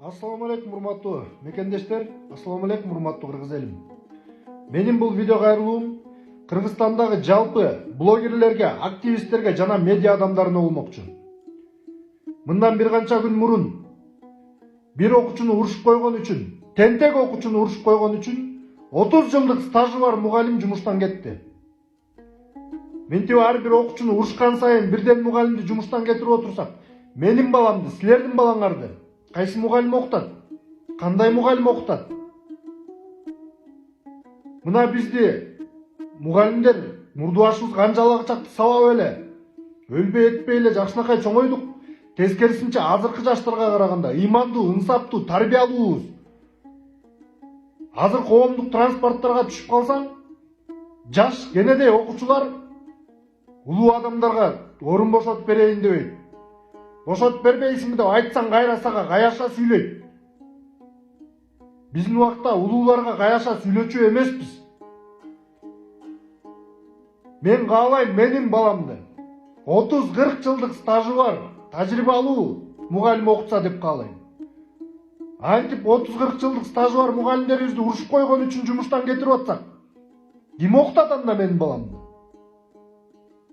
Assalamu alaikum урматтуу мекендештер, assalamu alaikum урматтуу кыргыз элим. Менин бул видео кайрылуум Кыргызстандагы жалпы блогерлерге, активисттерге жана медиа адамдарына болмокчу. Мындан бир канча күн мурун бир окуучуну урушуп койгон үчүн, тентек окуучуну урушуп койгон үчүн 30 жылдык стажы бар мугалим жумуштан кетти. Мынтип ар бир окуучуну урушкан сайын бирден мугалимди жумуштан кетирип отурсак, менин баламды, силердин балаңарды кайсы мугалим окутат? Кандай мугалим окутат? Мына бизди мугалимдер мурдубашыбыз канчалык чакты сабап эле, өлбөй этпей эле жакшынакай чоңойдук. Тескерисинче азыркы жаштарга караганда ыймандуу, ынсаптуу, тарбиялуубуз. Азыр коомдук транспорттарга түшүп калсаң, жаш кенедей окуучулар улуу адамдарга орун бошотуп берейин дебейт. Бошотуп бербейсиңби деп айтсаң кайра сага каяша сүйлөйт. Биздин убакта улууларга каяша сүйлөчү эмеспиз. Мен каалайм менин баламды 30-40 жылдык стажы бар, тажрыйбалуу мугалим окутса деп каалайм. Антип 30-40 жылдык стажы бар мугалимдерибизди урушуп койгон үчүн жумуштан кетирип атсак, ким окутат анда менин баламды?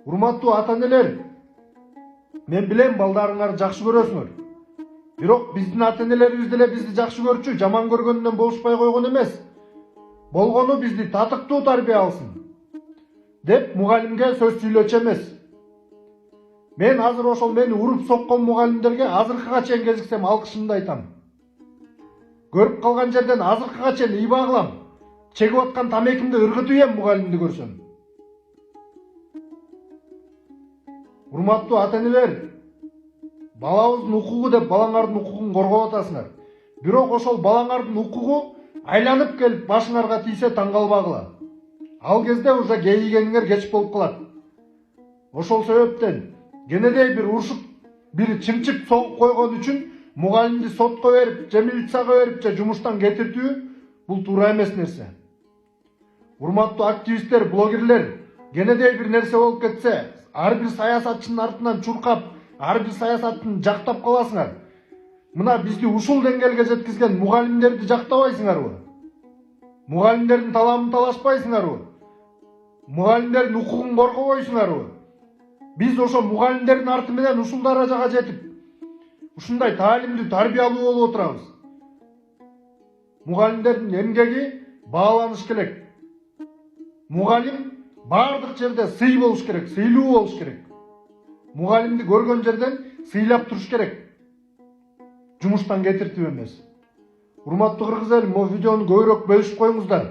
Урматтуу ата-энелер, мен билем балдарыңарды жакшы көрөсүңөр. Бирок биздин ата-энелерибиз деле бизди жакшы көрчү, жаман көргөнүнөн болушпай койгон эмес. Болгону бизди татыктуу тарбия алсын деп мугалимге сөз сүйлөчү эмес. Мен азыр ошол мени уруп соккон мугалимдерге азыркыга чейин кезиксем алкышымды айтам. Көрүп калган жерден азыркыга чейин ыйба кылам. Чегип аткан тамекимди ыргытып ийем мугалимди көрсөм. Урматтуу ата-энелер, балабыздын укугу деп балаңардын укугун коргоп атасыңар. Бирок ошол балаңардын укугу айланып келип башыңарга тийсе таң калбагыла. Ал кезде уже кейигениңер кеч болуп калат. Ошол себептен кенедей бир урушуп, бир чымчып согуп койгон үчүн мугалимди сотко берип, же милицияга берип, же жумуштан кетиртүү бул туура эмес нерсе. Урматтуу активисттер, блогерлер, кенедей бир нерсе болуп кетсе, ар бир саясатчынын артынан чуркап, ар бир саясатын жактап каласыңар. Мына бизди ушул деңгээлге жеткизген мугалимдерди жактабайсыңарбы? Мугалимдердин талабын талашпайсыңарбы? Мугалимдердин укугун коргобойсуңарбы? Биз ошо мугалимдердин арты менен ушул даражага жетип, ушундай таалимдүү, тарбиялуу болуп отурабыз. Мугалимдердин эмгеги бааланыш керек. Мугалим бардык жерде сый болуш керек, сыйлуу болуш керек. Мугалимди көргөн жерден сыйлап туруш керек. Жумуштан кетиртип эмес. Урматтуу кыргыз элим, могу видеону көбүрөөк бөлүшүп коюңуздар.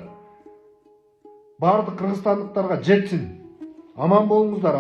Бардык кыргызстандыктарга жетсин. Аман болуңуздар.